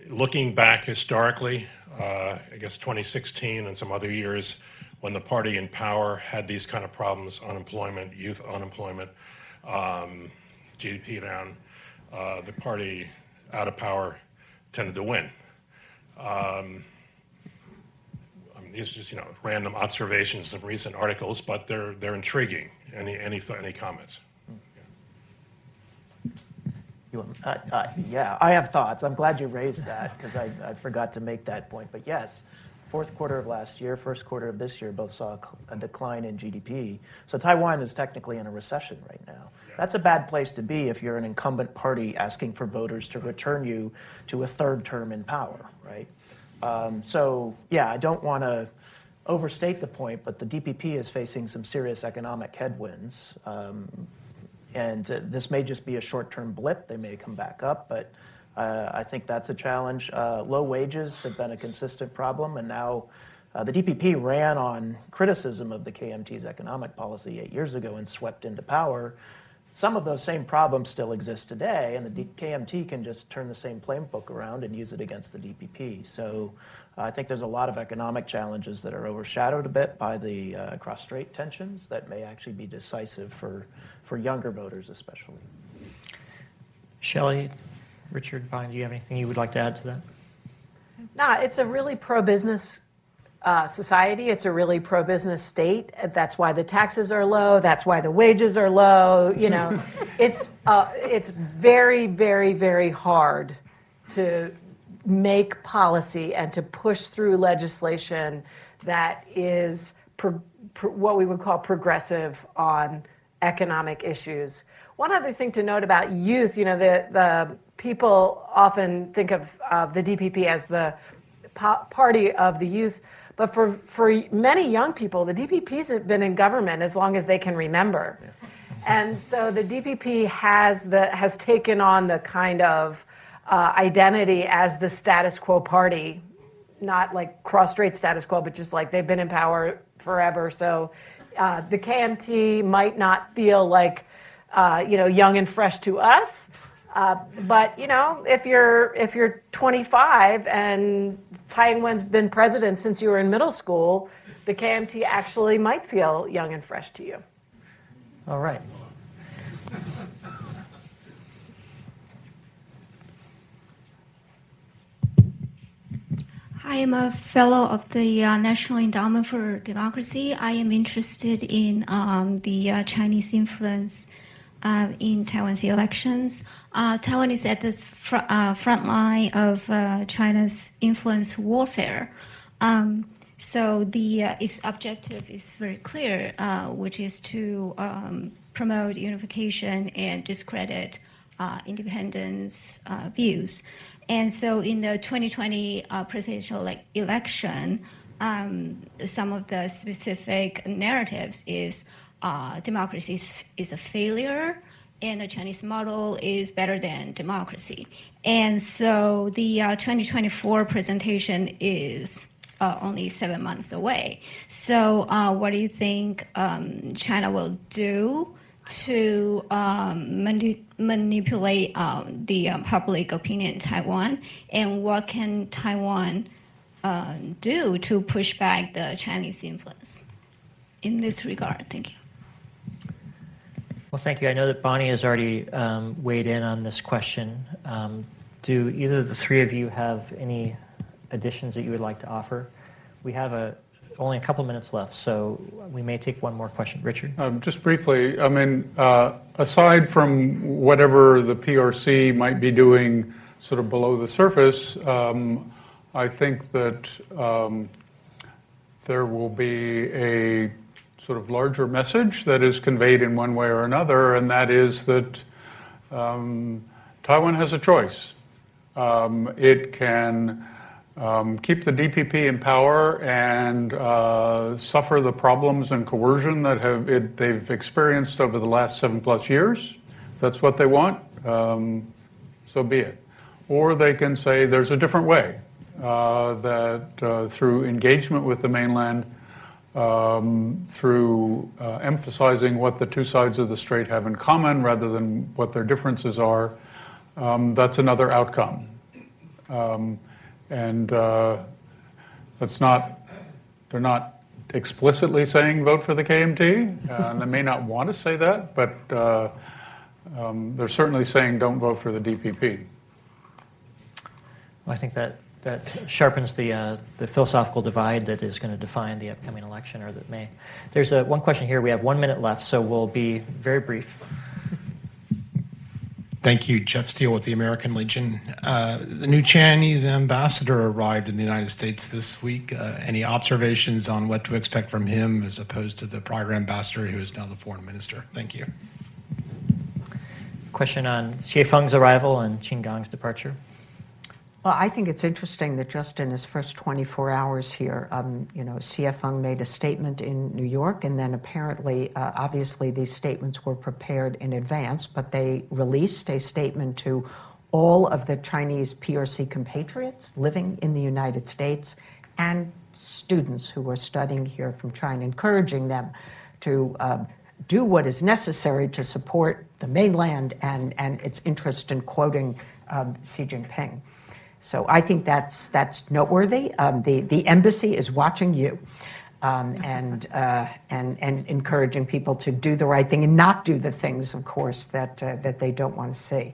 Looking back historically, I guess 2016 and some other years when the party in power had these kind of problems, unemployment, youth unemployment, GDP down, the party out of power tended to win. These are just random observations of recent articles, but they're intriguing. Any comments? Yeah, I have thoughts. I'm glad you raised that because I forgot to make that point. But yes, fourth quarter of last year, first quarter of this year, both saw a decline in GDP. So Taiwan is technically in a recession right now. That's a bad place to be if you're an incumbent party asking for voters to return you to a third term in power, right? So yeah, I don't want to overstate the point, but the DPP is facing some serious economic headwinds. And this may just be a short-term blip. They may come back up, but I think that's a challenge. Low wages have been a consistent problem, and now the DPP ran on criticism of the KMT's economic policy 8 years ago and swept into power. Some of those same problems still exist today, and the KMT can just turn the same playbook around and use it against the DPP. So I think there's a lot of economic challenges that are overshadowed a bit by the cross-strait tensions that may actually be decisive for younger voters especially. Shelley, Richard, Bonnie, do you have anything you would like to add to that? No, it's a really pro-business society. It's a really pro-business state. That's why the taxes are low. That's why the wages are low. You know, it's very, very, very hard to make policy and to push through legislation that is what we would call progressive on economic issues. One other thing to note about youth, you know, the people often think of the DPP as the party of the youth, but for many young people, the DPP's been in government as long as they can remember. Yeah. And so the DPP has taken on the kind of identity as the status quo party, not like cross-strait status quo, but just like they've been in power forever. So the KMT might not feel like young and fresh to us, but you know, if you're 25 and Tsai Ing-wen's been president since you were in middle school, the KMT actually might feel young and fresh to you. All right. I am a fellow of the National Endowment for Democracy. I am interested in the Chinese influence in Taiwan's elections. Taiwan is at the front line of China's influence warfare. So its objective is very clear, which is to promote unification and discredit independence views. And so in the 2020 presidential election, some of the specific narratives is democracy is a failure and the Chinese model is better than democracy. And so the 2024 presentation is only 7 months away. So what do you think China will do to manipulate the public opinion in Taiwan, and what can Taiwan do to push back the Chinese influence in this regard? Thank you. Well, thank you. I know that Bonnie has already weighed in on this question. Do either of the three of you have any additions that you would like to offer? We have only a couple minutes left, so we may take one more question. Richard? Just briefly, I mean, aside from whatever the PRC might be doing sort of below the surface, I think that there will be a sort of larger message that is conveyed in one way or another, and that is that Taiwan has a choice. It can keep the DPP in power and suffer the problems and coercion that they've experienced over the last 7+ years. If that's what they want, so be it. Or they can say there's a different way, that through engagement with the mainland, through emphasizing what the two sides of the strait have in common rather than what their differences are, that's another outcome. And they're not explicitly saying vote for the KMT, and they may not want to say that, but they're certainly saying don't vote for the DPP. Well, I think that sharpens the philosophical divide that is going to define the upcoming election, or that may. There's one question here. We have 1 minute left, so we'll be very brief. Thank you. Jeff Steele with the American Legion. The new Chinese ambassador arrived in the United States this week. Any observations on what to expect from him as opposed to the prior ambassador who is now the foreign minister? Thank you. Question on Xie Feng's arrival and Qin Gang's departure. Well, I think it's interesting that just in his first 24 hours here, Xie Feng made a statement in New York, and then apparently, obviously, these statements were prepared in advance, but they released a statement to all of the Chinese PRC compatriots living in the United States and students who were studying here from China, encouraging them to do what is necessary to support the mainland and its interest in quoting Xi Jinping. So I think that's noteworthy. The embassy is watching you and encouraging people to do the right thing and not do the things, of course, that they don't want to see.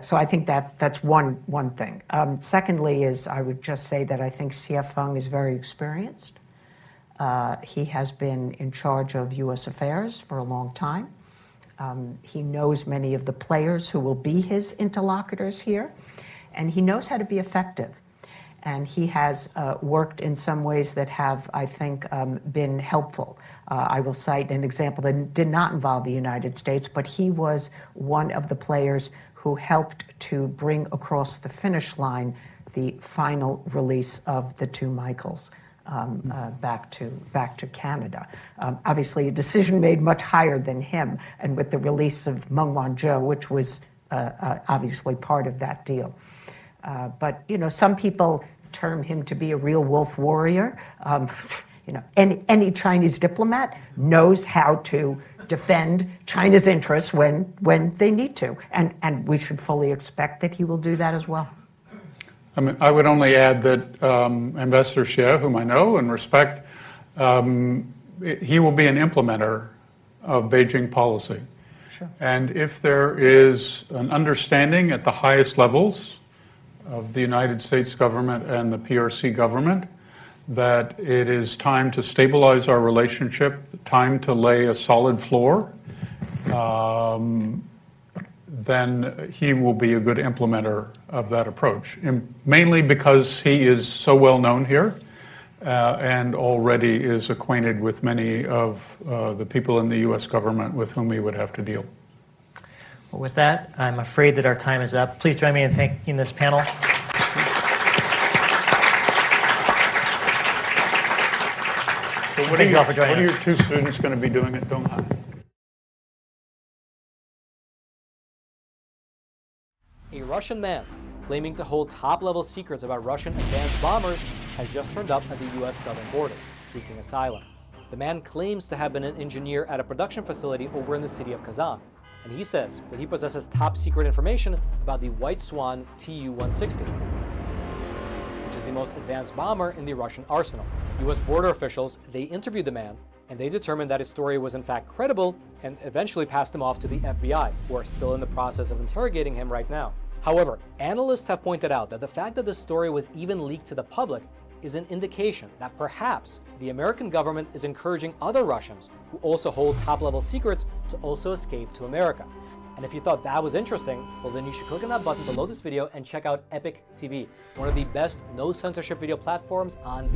So I think that's one thing. Secondly, is I would just say that I think Xie Feng is very experienced. He has been in charge of U.S. affairs for a long time. He knows many of the players who will be his interlocutors here. And he knows how to be effective. And he has worked in some ways that have, I think, been helpful. I will cite an example that did not involve the United States, but he was one of the players who helped to bring across the finish line the final release of the two Michaels back to Canada. Obviously, a decision made much higher than him, and with the release of Meng Wanzhou, which was obviously part of that deal. But some people term him to be a real wolf warrior. Any Chinese diplomat knows how to defend China's interests when they need to, and we should fully expect that he will do that as well. I mean, I would only add that Ambassador Xie, whom I know and respect, he will be an implementer of Beijing policy. Sure. And if there is an understanding at the highest levels of the United States government and the PRC government that it is time to stabilize our relationship, time to lay a solid floor, then he will be a good implementer of that approach, mainly because he is so well known here and already is acquainted with many of the people in the U.S. government with whom he would have to deal. Well, with that, I'm afraid that our time is up. Please join me in thanking this panel. So Thank you all for joining us. What are your two students going to be doing at Donghai? A Russian man claiming to hold top-level secrets about Russian advanced bombers has just turned up at the U.S. southern border, seeking asylum. The man claims to have been an engineer at a production facility over in the city of Kazan, and he says that he possesses top-secret information about the White Swan Tu-160, which is the most advanced bomber in the Russian arsenal. U.S. border officials, they interviewed the man, and they determined that his story was in fact credible and eventually passed him off to the FBI, who are still in the process of interrogating him right now. However, analysts have pointed out that the fact that the story was even leaked to the public is an indication that perhaps the American government is encouraging other Russians who also hold top-level secrets to also escape to America. And if you thought that was interesting, well then you should click on that button below this video and check out Epic TV, one of the best no-censorship video platforms on the